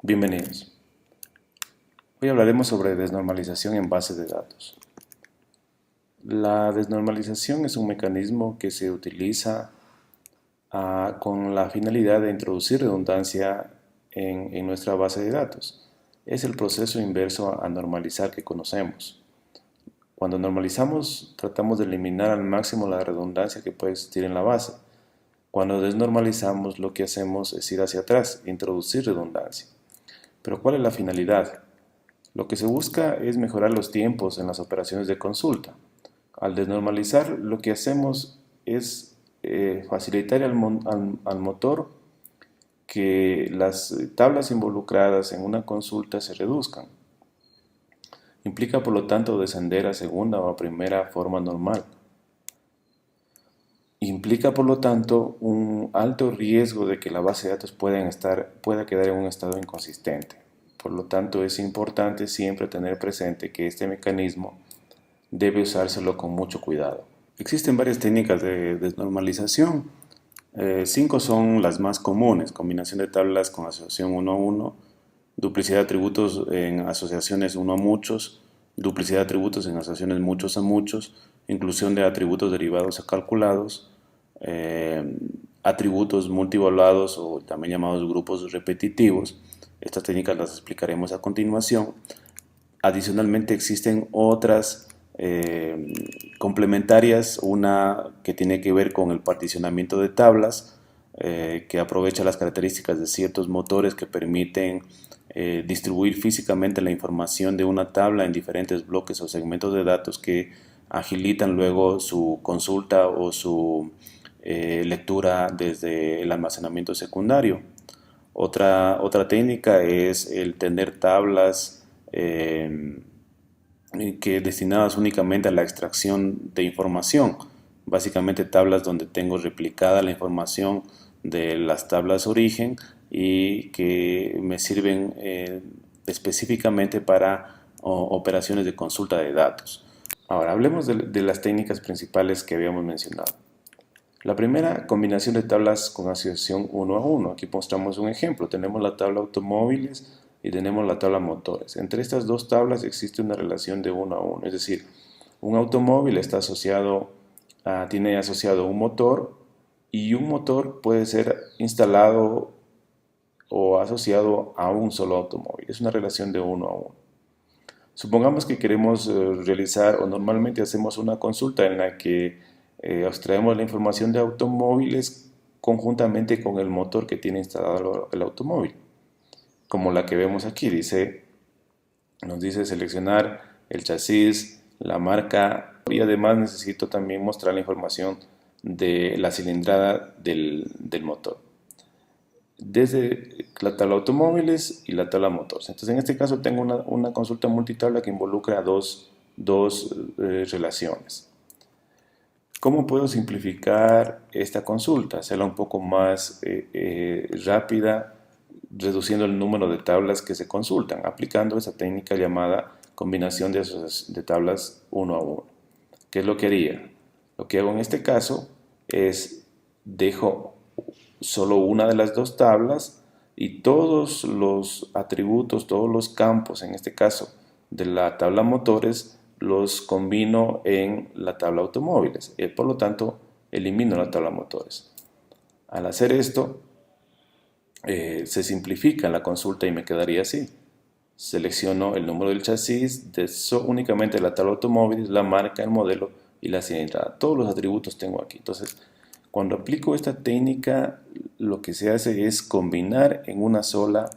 Bienvenidos. Hoy hablaremos sobre desnormalización en bases de datos. La desnormalización es un mecanismo que se utiliza con la finalidad de introducir redundancia en nuestra base de datos. Es el proceso inverso a normalizar que conocemos. Cuando normalizamos, tratamos de eliminar al máximo la redundancia que puede existir en la base. Cuando desnormalizamos, lo que hacemos es ir hacia atrás, introducir redundancia. Pero ¿cuál es la finalidad? Lo que se busca es mejorar los tiempos en las operaciones de consulta. Al desnormalizar, lo que hacemos es facilitar al motor que las tablas involucradas en una consulta se reduzcan. Implica, por lo tanto, descender a segunda o a primera forma normal. Implica, por lo tanto, un alto riesgo de que la base de datos pueda quedar en un estado inconsistente. Por lo tanto, es importante siempre tener presente que este mecanismo debe usárselo con mucho cuidado. Existen varias técnicas de desnormalización. 5 son las más comunes: combinación de tablas con asociación 1 a 1, duplicidad de atributos en asociaciones 1 a muchos, duplicidad de atributos en asociaciones muchos a muchos, inclusión de atributos derivados a calculados, atributos multivaluados o también llamados grupos repetitivos. Estas técnicas las explicaremos a continuación. Adicionalmente existen otras complementarias, una que tiene que ver con el particionamiento de tablas, que aprovecha las características de ciertos motores que permiten distribuir físicamente la información de una tabla en diferentes bloques o segmentos de datos que agilitan luego su consulta o su lectura desde el almacenamiento secundario. Otra técnica es el tener tablas destinadas únicamente a la extracción de información. Básicamente tablas donde tengo replicada la información de las tablas origen y que me sirven específicamente para operaciones de consulta de datos. Ahora hablemos de las técnicas principales que habíamos mencionado. La primera, combinación de tablas con asociación 1 a 1. Aquí mostramos un ejemplo. Tenemos la tabla automóviles y tenemos la tabla motores. Entre estas dos tablas existe una relación de 1 a 1. Es decir, un automóvil tiene asociado un motor, y un motor puede ser instalado o asociado a un solo automóvil. Es una relación de 1 a 1. Supongamos que queremos realizar, o normalmente hacemos una consulta en la que extraemos la información de automóviles conjuntamente con el motor que tiene instalado el automóvil, como la que vemos aquí. Nos dice seleccionar el chasis, la marca, y además necesito también mostrar la información de la cilindrada del motor, desde la tabla automóviles y la tabla motores. Entonces, en este caso tengo una consulta multitabla que involucra dos relaciones. ¿Cómo puedo simplificar esta consulta? Hacerla un poco más rápida, reduciendo el número de tablas que se consultan, aplicando esa técnica llamada combinación de tablas 1 a 1. ¿Qué es lo que haría? Lo que hago en este caso es dejo solo una de las dos tablas y todos los atributos, todos los campos, en este caso de la tabla motores, los combino en la tabla automóviles y por lo tanto elimino la tabla motores. Al hacer esto, se simplifica la consulta y me quedaría así. Selecciono el número del chasis, únicamente la tabla automóviles, la marca, el modelo y la cilindrada. Todos los atributos tengo aquí. Entonces, cuando aplico esta técnica, lo que se hace es combinar en una sola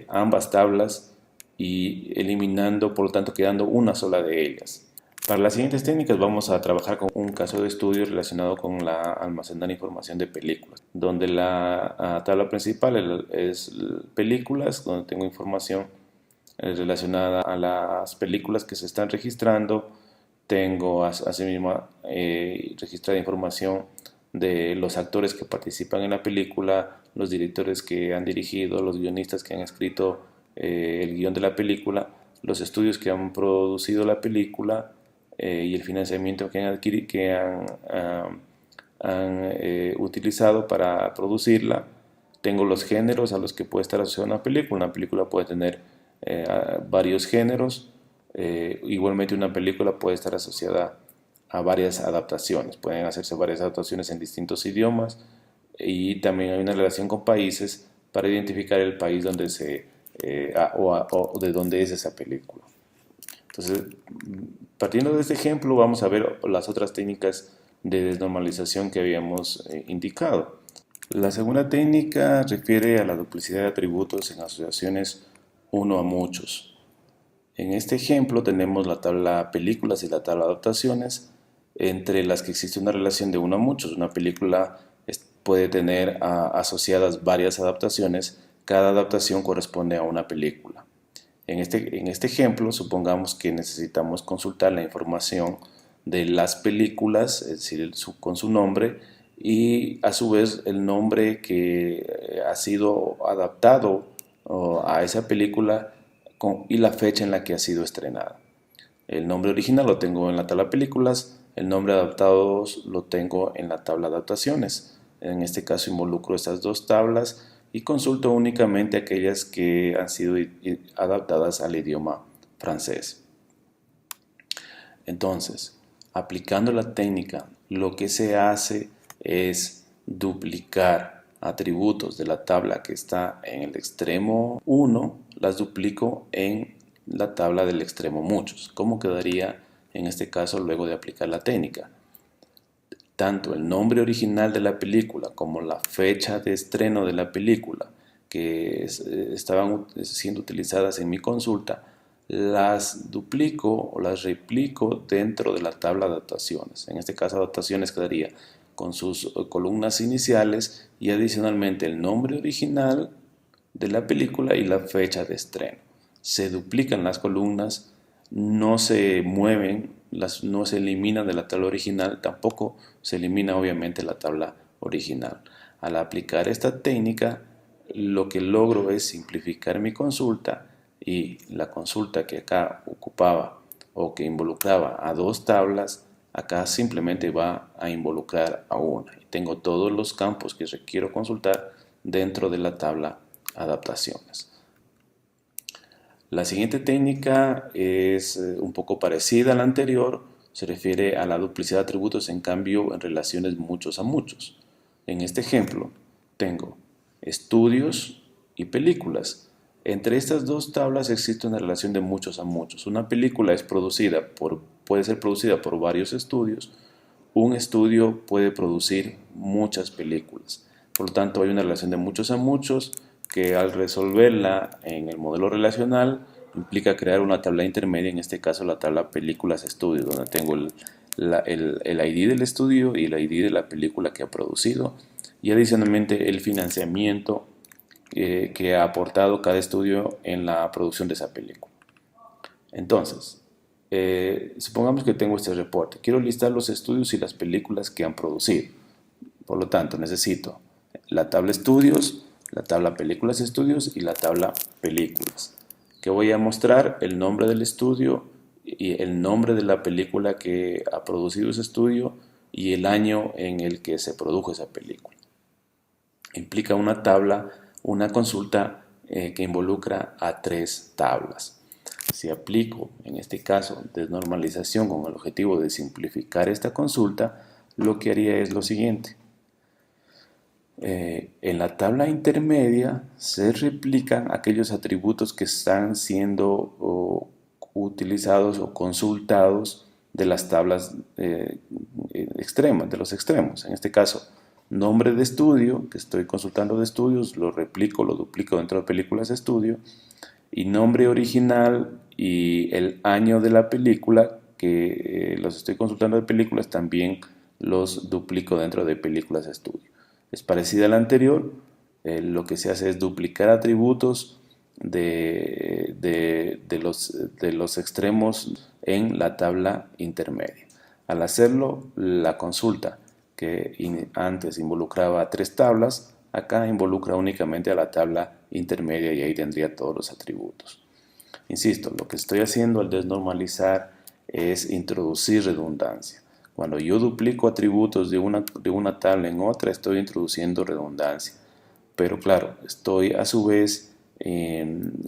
ambas tablas y eliminando, por lo tanto, quedando una sola de ellas. Para las siguientes técnicas vamos a trabajar con un caso de estudio relacionado con la almacenar información de películas, donde la tabla principal es películas, donde tengo información relacionada a las películas que se están registrando. Tengo asimismo registrada información de los actores que participan en la película, los directores que han dirigido, los guionistas que han escrito el guión de la película, los estudios que han producido la película y el financiamiento que han utilizado para producirla. tengo los géneros a los que puede estar asociada una película. Una película puede tener varios géneros. Igualmente una película puede estar asociada a varias adaptaciones. Pueden hacerse varias adaptaciones en distintos idiomas, y también hay una relación con países para identificar el país donde o de dónde es esa película. Entonces, partiendo de este ejemplo, vamos a ver las otras técnicas de desnormalización que habíamos indicado. La segunda técnica refiere a la duplicidad de atributos en asociaciones uno a muchos. En este ejemplo tenemos la tabla películas y la tabla adaptaciones, entre las que existe una relación de uno a muchos. Una película puede tener asociadas varias adaptaciones. Cada adaptación corresponde a una película. En este ejemplo, supongamos que necesitamos consultar la información de las películas, es decir, con su nombre, y a su vez el nombre que ha sido adaptado a esa película y la fecha en la que ha sido estrenada. El nombre original lo tengo en la tabla películas, el nombre adaptado lo tengo en la tabla adaptaciones. En este caso involucro estas dos tablas y consulto únicamente aquellas que han sido adaptadas al idioma francés. Entonces, aplicando la técnica, lo que se hace es duplicar atributos de la tabla que está en el extremo 1, las duplico en la tabla del extremo muchos. ¿Cómo quedaría en este caso luego de aplicar la técnica? Tanto el nombre original de la película como la fecha de estreno de la película que estaban siendo utilizadas en mi consulta, las duplico o las replico dentro de la tabla de adaptaciones. En este caso, adaptaciones quedaría con sus columnas iniciales y adicionalmente el nombre original de la película y la fecha de estreno. Se duplican las columnas, no se mueven, no se eliminan de la tabla original, tampoco se elimina obviamente la tabla original. Al aplicar esta técnica, lo que logro es simplificar mi consulta, y la consulta que acá ocupaba o que involucraba a dos tablas, acá simplemente va a involucrar a una. Y tengo todos los campos que requiero consultar dentro de la tabla adaptaciones. La siguiente técnica es un poco parecida a la anterior, se refiere a la duplicidad de atributos, en cambio en relaciones muchos a muchos. En este ejemplo tengo estudios y películas. Entre estas dos tablas existe una relación de muchos a muchos. Una película puede ser producida por varios estudios. Un estudio puede producir muchas películas. Por lo tanto, hay una relación de muchos a muchos que al resolverla en el modelo relacional implica crear una tabla intermedia, en este caso la tabla películas-estudios, donde tengo el ID del estudio y el ID de la película que ha producido, y adicionalmente el financiamiento que ha aportado cada estudio en la producción de esa película. Entonces, supongamos que tengo este reporte. Quiero listar los estudios y las películas que han producido. Por lo tanto, necesito la tabla estudios, la tabla películas estudios y la tabla películas. Que voy a mostrar el nombre del estudio y el nombre de la película que ha producido ese estudio y el año en el que se produjo esa película. Implica una tabla, una consulta que involucra a tres tablas. Si aplico, en este caso, desnormalización con el objetivo de simplificar esta consulta, lo que haría es lo siguiente. En la tabla intermedia se replican aquellos atributos que están siendo utilizados o consultados de las tablas extremas, de los extremos. En este caso, nombre de estudio, que estoy consultando de estudios, lo replico, lo duplico dentro de películas de estudio, y nombre original y el año de la película, que los estoy consultando de películas, también los duplico dentro de películas de estudio. Es parecida a la anterior, lo que se hace es duplicar atributos de los extremos en la tabla intermedia. Al hacerlo, la consulta que antes involucraba a tres tablas, acá involucra únicamente a la tabla intermedia y ahí tendría todos los atributos. Insisto, lo que estoy haciendo al desnormalizar es introducir redundancia. Cuando yo duplico atributos de una tabla en otra, estoy introduciendo redundancia. pero claro, estoy a su vez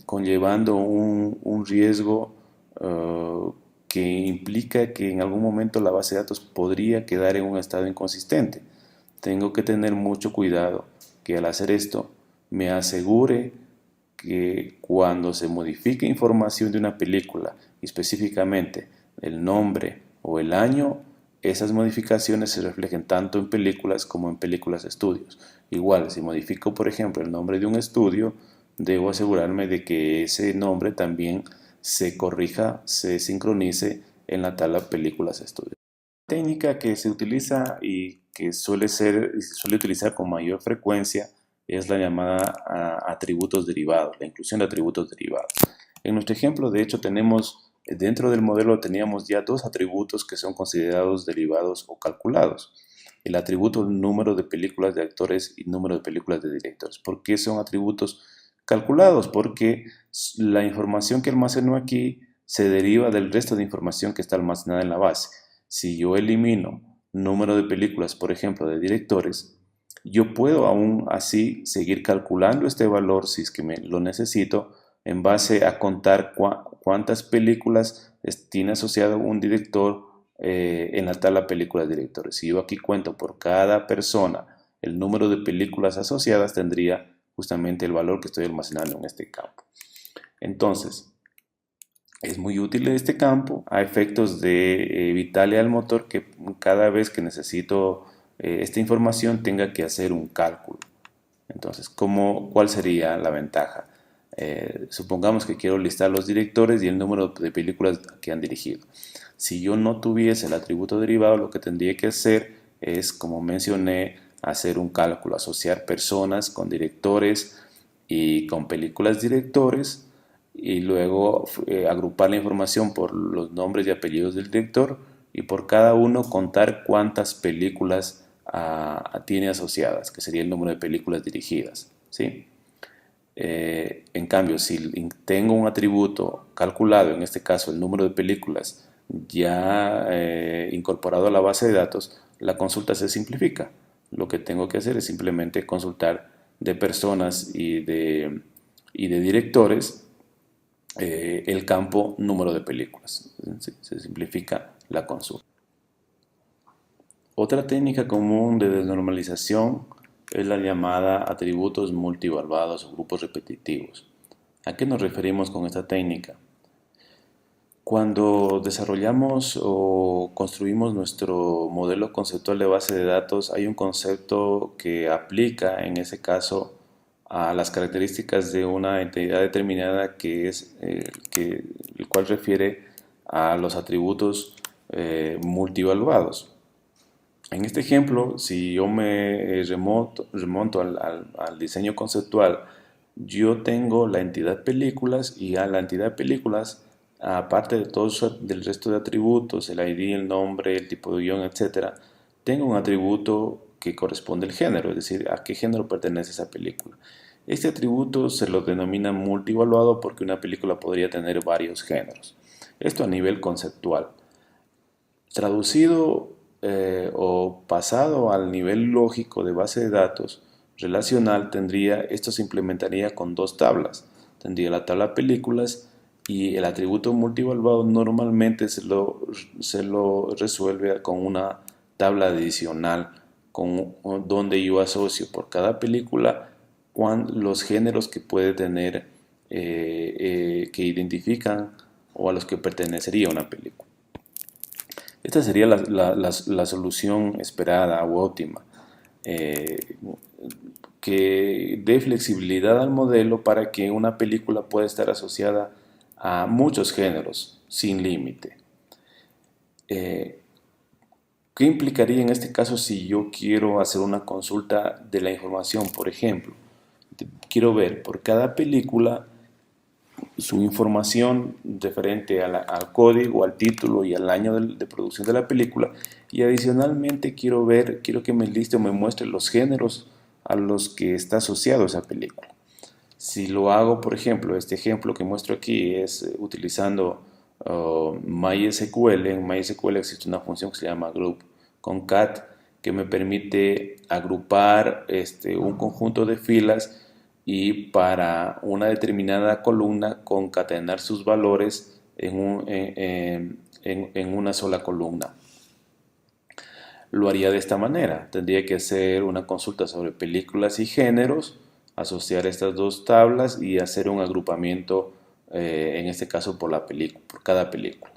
conllevando un riesgo que implica que en algún momento la base de datos podría quedar en un estado inconsistente. Tengo que tener mucho cuidado que al hacer esto me asegure que cuando se modifique información de una película, específicamente el nombre o el año, esas modificaciones se reflejen tanto en películas como en películas estudios. Igual, si modifico, por ejemplo, el nombre de un estudio, debo asegurarme de que ese nombre también se corrija, se sincronice en la tabla películas estudios. La técnica que se utiliza y que se suele utilizar con mayor frecuencia es la llamada atributos derivados, la inclusión de atributos derivados. En nuestro ejemplo, de hecho, dentro del modelo teníamos ya dos atributos que son considerados derivados o calculados. El atributo número de películas de actores y número de películas de directores. ¿Por qué son atributos calculados? Porque la información que almaceno aquí se deriva del resto de información que está almacenada en la base. Si yo elimino número de películas, por ejemplo, de directores, yo puedo aún así seguir calculando este valor si es que lo necesito en base a contar cuántas películas tiene asociado un director en la tabla películas directores. Si yo aquí cuento por cada persona el número de películas asociadas, tendría justamente el valor que estoy almacenando en este campo. Entonces, es muy útil este campo a efectos de evitarle al motor que cada vez que necesito esta información tenga que hacer un cálculo. Entonces, ¿cuál sería la ventaja? Supongamos que quiero listar los directores y el número de películas que han dirigido. Si yo no tuviese el atributo derivado, lo que tendría que hacer es, como mencioné, hacer un cálculo, asociar personas con directores y con películas directores, y luego agrupar la información por los nombres y apellidos del director y por cada uno contar cuántas películas tiene asociadas, que sería el número de películas dirigidas, ¿sí? En cambio, si tengo un atributo calculado, en este caso el número de películas ya incorporado a la base de datos, la consulta se simplifica. Lo que tengo que hacer es simplemente consultar de personas y de directores el campo número de películas. Se simplifica la consulta. Otra técnica común de desnormalización es la llamada atributos multivaluados o grupos repetitivos. ¿A qué nos referimos con esta técnica? Cuando desarrollamos o construimos nuestro modelo conceptual de base de datos, hay un concepto que aplica en ese caso a las características de una entidad determinada que es el cual refiere a los atributos multivaluados. En este ejemplo, si yo me remonto al diseño conceptual, yo tengo la entidad películas y a la entidad películas, aparte de todo del resto de atributos, el ID, el nombre, el tipo de guión, etc., tengo un atributo que corresponde al género, es decir, a qué género pertenece esa película. Este atributo se lo denomina multivaluado porque una película podría tener varios géneros. Esto a nivel conceptual. Traducido o pasado al nivel lógico de base de datos relacional, esto se implementaría con dos tablas. Tendría la tabla películas y el atributo multivaluado normalmente se lo resuelve con una tabla adicional donde yo asocio por cada película los géneros que puede tener, que identifican o a los que pertenecería una película. Esta sería la solución esperada o óptima, que dé flexibilidad al modelo para que una película pueda estar asociada a muchos géneros sin límite. ¿Qué implicaría en este caso si yo quiero hacer una consulta de la información? Por ejemplo, quiero ver por cada película su información referente al código, al título y al año de producción de la película, y adicionalmente quiero que me liste o me muestre los géneros a los que está asociado esa película. Si lo hago, por ejemplo, este ejemplo que muestro aquí es utilizando MySQL. En MySQL existe una función que se llama group concat, que me permite agrupar un conjunto de filas y para una determinada columna concatenar sus valores en una sola columna. Lo haría de esta manera. Tendría que hacer una consulta sobre películas y géneros, asociar estas dos tablas y hacer un agrupamiento, en este caso por cada película.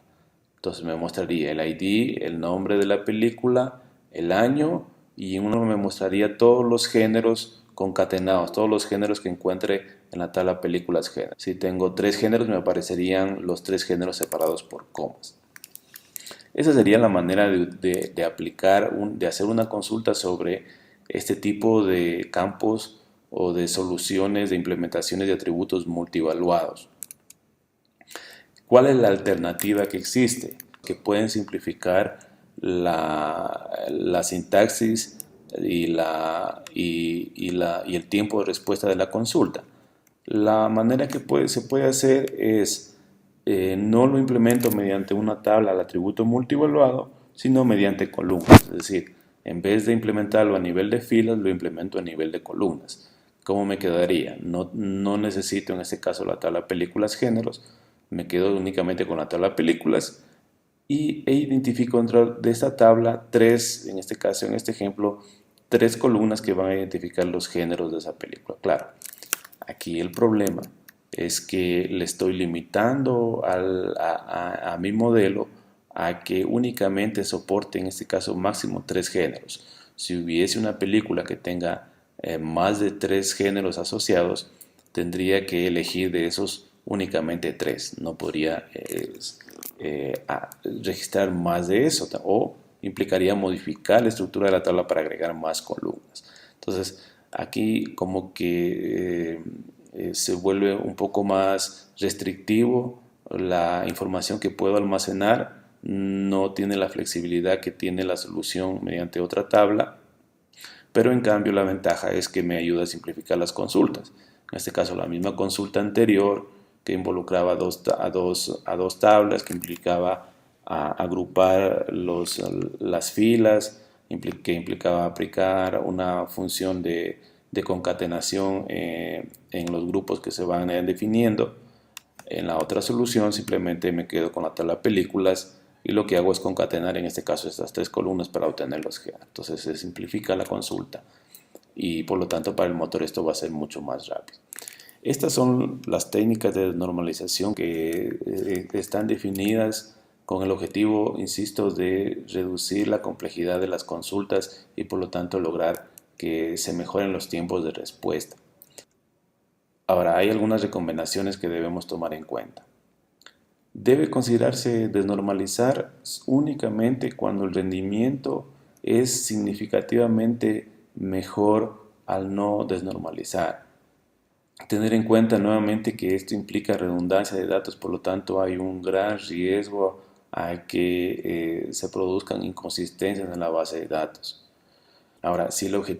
Entonces me mostraría el ID, el nombre de la película, el año, y uno me mostraría todos los géneros concatenados, todos los géneros que encuentre en la tabla películas géneros. Si tengo 3 géneros, me aparecerían los 3 géneros separados por comas. Esa sería la manera de aplicar, de hacer una consulta sobre este tipo de campos o de soluciones de implementaciones de atributos multivaluados. ¿Cuál es la alternativa que existe? Que pueden simplificar la sintaxis y el tiempo de respuesta de la consulta. La manera que se puede hacer es no lo implemento mediante una tabla al atributo multivaluado, sino mediante columnas. Es decir, en vez de implementarlo a nivel de filas, lo implemento a nivel de columnas. ¿Cómo me quedaría? No necesito en este caso la tabla películas géneros, me quedo únicamente con la tabla películas e identifico dentro de esta tabla en este caso, en este ejemplo, 3 columnas que van a identificar los géneros de esa película. Claro, aquí el problema es que le estoy limitando a mi modelo a que únicamente soporte, en este caso, máximo 3 géneros. Si hubiese una película que tenga más de 3 géneros asociados, tendría que elegir de esos únicamente 3. No podría registrar más de eso, o implicaría modificar la estructura de la tabla para agregar más columnas. Entonces, aquí como que se vuelve un poco más restrictivo la información que puedo almacenar, no tiene la flexibilidad que tiene la solución mediante otra tabla, pero en cambio la ventaja es que me ayuda a simplificar las consultas. En este caso, la misma consulta anterior que involucraba a dos tablas, que implicaba agrupar las filas, que implicaba aplicar una función de concatenación en los grupos que se van definiendo. En la otra solución simplemente me quedo con la tabla películas y lo que hago es concatenar en este caso estas 3 columnas para obtener los géneros. Entonces se simplifica la consulta y por lo tanto para el motor esto va a ser mucho más rápido. Estas son las técnicas de normalización que están definidas con el objetivo, insisto, de reducir la complejidad de las consultas y por lo tanto lograr que se mejoren los tiempos de respuesta. Ahora, hay algunas recomendaciones que debemos tomar en cuenta. Debe considerarse desnormalizar únicamente cuando el rendimiento es significativamente mejor al no desnormalizar. Tener en cuenta nuevamente que esto implica redundancia de datos, por lo tanto hay un gran riesgo a que se produzcan inconsistencias en la base de datos. Ahora, si lo que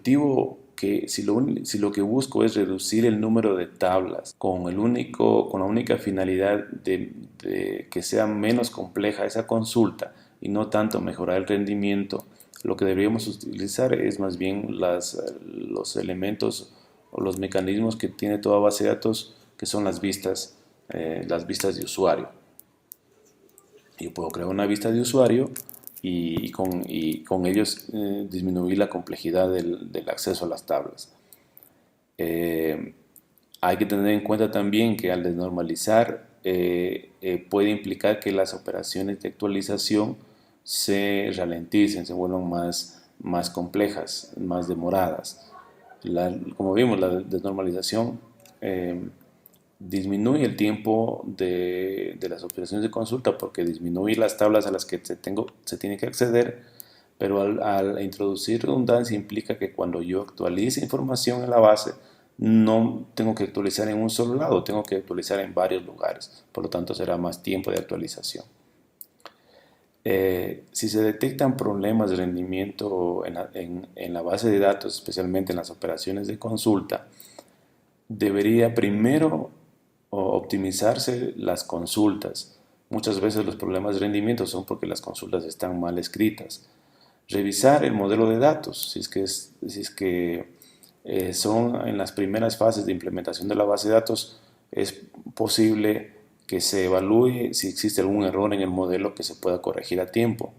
busco es reducir el número de tablas con la única finalidad de que sea menos compleja esa consulta y no tanto mejorar el rendimiento, lo que deberíamos utilizar es más bien los elementos o los mecanismos que tiene toda base de datos, que son las vistas de usuario. Yo puedo crear una vista de usuario y con ellos disminuir la complejidad del acceso a las tablas. Hay que tener en cuenta también que al desnormalizar puede implicar que las operaciones de actualización se ralenticen, se vuelvan más complejas, más demoradas. Como vimos, la desnormalización disminuye el tiempo de las operaciones de consulta porque disminuye las tablas a las que se tiene que acceder, pero al introducir redundancia implica que cuando yo actualice información en la base, no tengo que actualizar en un solo lado, tengo que actualizar en varios lugares, por lo tanto será más tiempo de actualización. Si se detectan problemas de rendimiento en la base de datos, especialmente en las operaciones de consulta, debería primero optimizarse las consultas. Muchas veces los problemas de rendimiento son porque las consultas están mal escritas. revisar el modelo de datos, si es que son en las primeras fases de implementación de la base de datos, es posible que se evalúe si existe algún error en el modelo que se pueda corregir a tiempo.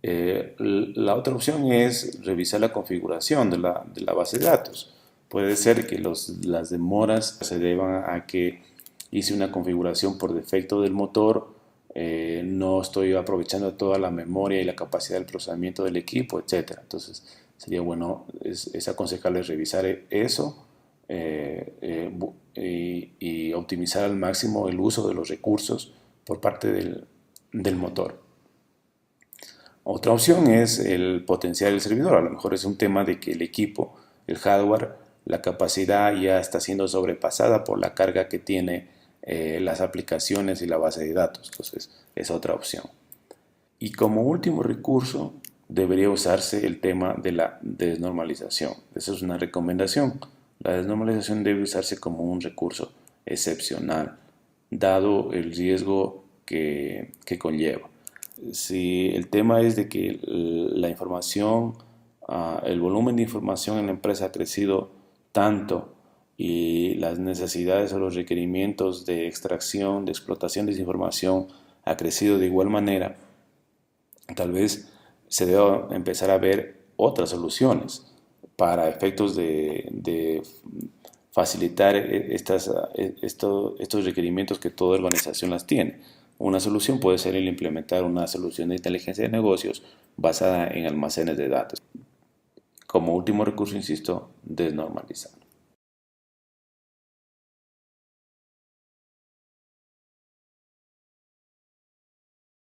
La otra opción es revisar la configuración de la base de datos. Puede ser que las demoras se deban a que hice una configuración por defecto del motor, no estoy aprovechando toda la memoria y la capacidad del procesamiento del equipo, etc. Entonces sería bueno, es aconsejable revisar eso y optimizar al máximo el uso de los recursos por parte del motor. Otra opción es el potencial del servidor. A lo mejor es un tema de que el equipo, el hardware, la capacidad ya está siendo sobrepasada por la carga que tiene las aplicaciones y la base de datos. Entonces es otra opción. Y como último recurso debería usarse el tema de la desnormalización. Esa es una recomendación. La desnormalización debe usarse como un recurso excepcional, dado el riesgo que conlleva. Si el tema es de que la información, el volumen de información en la empresa ha crecido tanto y las necesidades o los requerimientos de extracción, de explotación de esa información ha crecido de igual manera, tal vez se deba empezar a ver otras soluciones para efectos de facilitar estos requerimientos que toda organización las tiene. Una solución puede ser el implementar una solución de inteligencia de negocios basada en almacenes de datos. Como último recurso, insisto, desnormalizar.